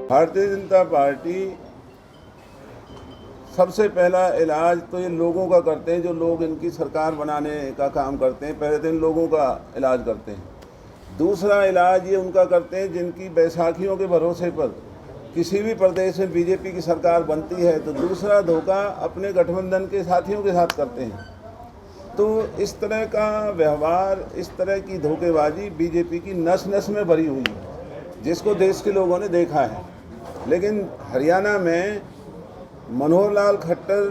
Bharatiya Janata party सबसे पहला इलाज तो ये लोगों का करते हैं, जो लोग इनकी सरकार बनाने का काम करते हैं, पहले तो इन लोगों का इलाज करते हैं। दूसरा इलाज ये उनका करते हैं जिनकी बैसाखियों के भरोसे पर किसी भी प्रदेश में बीजेपी की सरकार बनती है तो दूसरा धोखा अपने गठबंधन के साथियों के साथ करते हैं। तो इस तरह का व्यवहार, इस तरह की धोखेबाजी बीजेपी की नस नस में भरी हुई है, जिसको देश के लोगों ने देखा है। लेकिन हरियाणा में मनोहर लाल खट्टर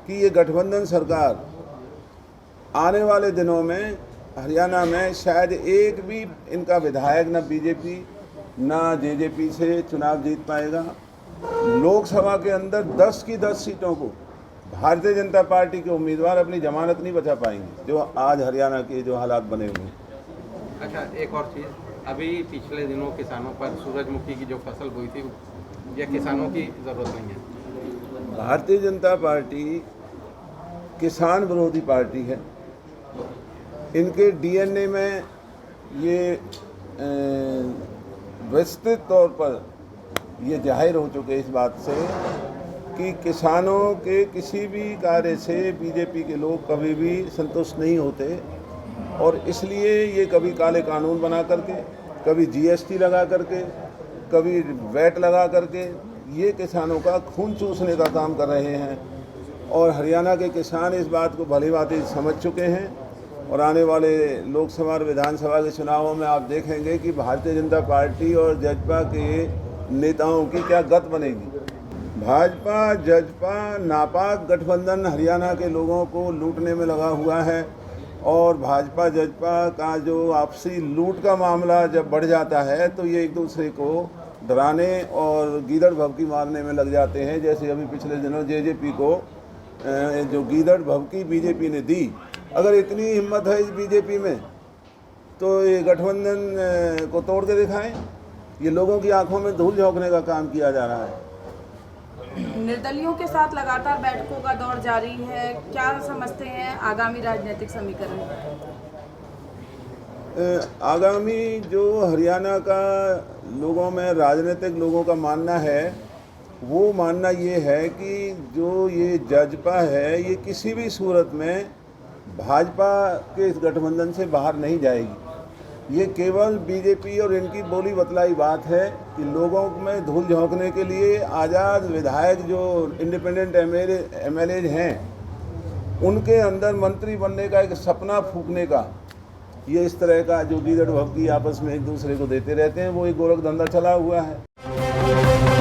की ये गठबंधन सरकार आने वाले दिनों में हरियाणा में शायद एक भी इनका विधायक न बीजेपी न जेजेपी से चुनाव जीत पाएगा। लोकसभा के अंदर 10 की 10 सीटों को भारतीय जनता पार्टी के उम्मीदवार अपनी जमानत नहीं बचा पाएंगे, जो आज हरियाणा के जो हालात बने हुए हैं। अच्छा, एक और चीज़, अभी पिछले दिनों किसानों पर सूरजमुखी की जो फसल बोई थी, यह किसानों की ज़रूरत नहीं है। भारतीय जनता पार्टी किसान विरोधी पार्टी है। इनके डीएनए में ये विस्तृत तौर पर ये जाहिर हो चुके इस बात से कि किसानों के किसी भी कार्य से बीजेपी के लोग कभी भी संतुष्ट नहीं होते, और इसलिए ये कभी काले कानून बना करके, कभी जीएसटी लगा करके, कभी वैट लगा करके ये किसानों का खून चूसने का काम कर रहे हैं। और हरियाणा के किसान इस बात को भली भांति समझ चुके हैं, और आने वाले लोकसभा और विधानसभा के चुनावों में आप देखेंगे कि भारतीय जनता पार्टी और जजपा के नेताओं की क्या गत बनेगी। भाजपा जजपा नापाक गठबंधन हरियाणा के लोगों को लूटने में लगा हुआ है, और भाजपा जजपा का जो आपसी लूट का मामला जब बढ़ जाता है तो ये एक दूसरे को डराने और गीदड़ भभकी मारने में लग जाते हैं। जैसे अभी पिछले दिनों जेजेपी को जो गीदड़ भभकी बीजेपी ने दी, अगर इतनी हिम्मत है इस बीजेपी में तो ये गठबंधन को तोड़ के दिखाएं। ये लोगों की आंखों में धूल झोंकने का काम किया जा रहा है। निर्दलियों के साथ लगातार बैठकों का दौर जारी है, क्या समझते हैं आगामी राजनीतिक समीकरण? आगामी जो हरियाणा का लोगों में राजनीतिक लोगों का मानना है, वो मानना ये है कि जो ये जजपा है ये किसी भी सूरत में भाजपा के इस गठबंधन से बाहर नहीं जाएगी। ये केवल बीजेपी और इनकी बोली बतलाई बात है कि लोगों में धूल झोंकने के लिए आज़ाद विधायक जो इंडिपेंडेंट एमएलए हैं उनके अंदर मंत्री बनने का एक सपना फूंकने का, ये इस तरह का जो गीदड़ भभकी आपस में एक दूसरे को देते रहते हैं, वो एक गोरख धंधा चला हुआ है।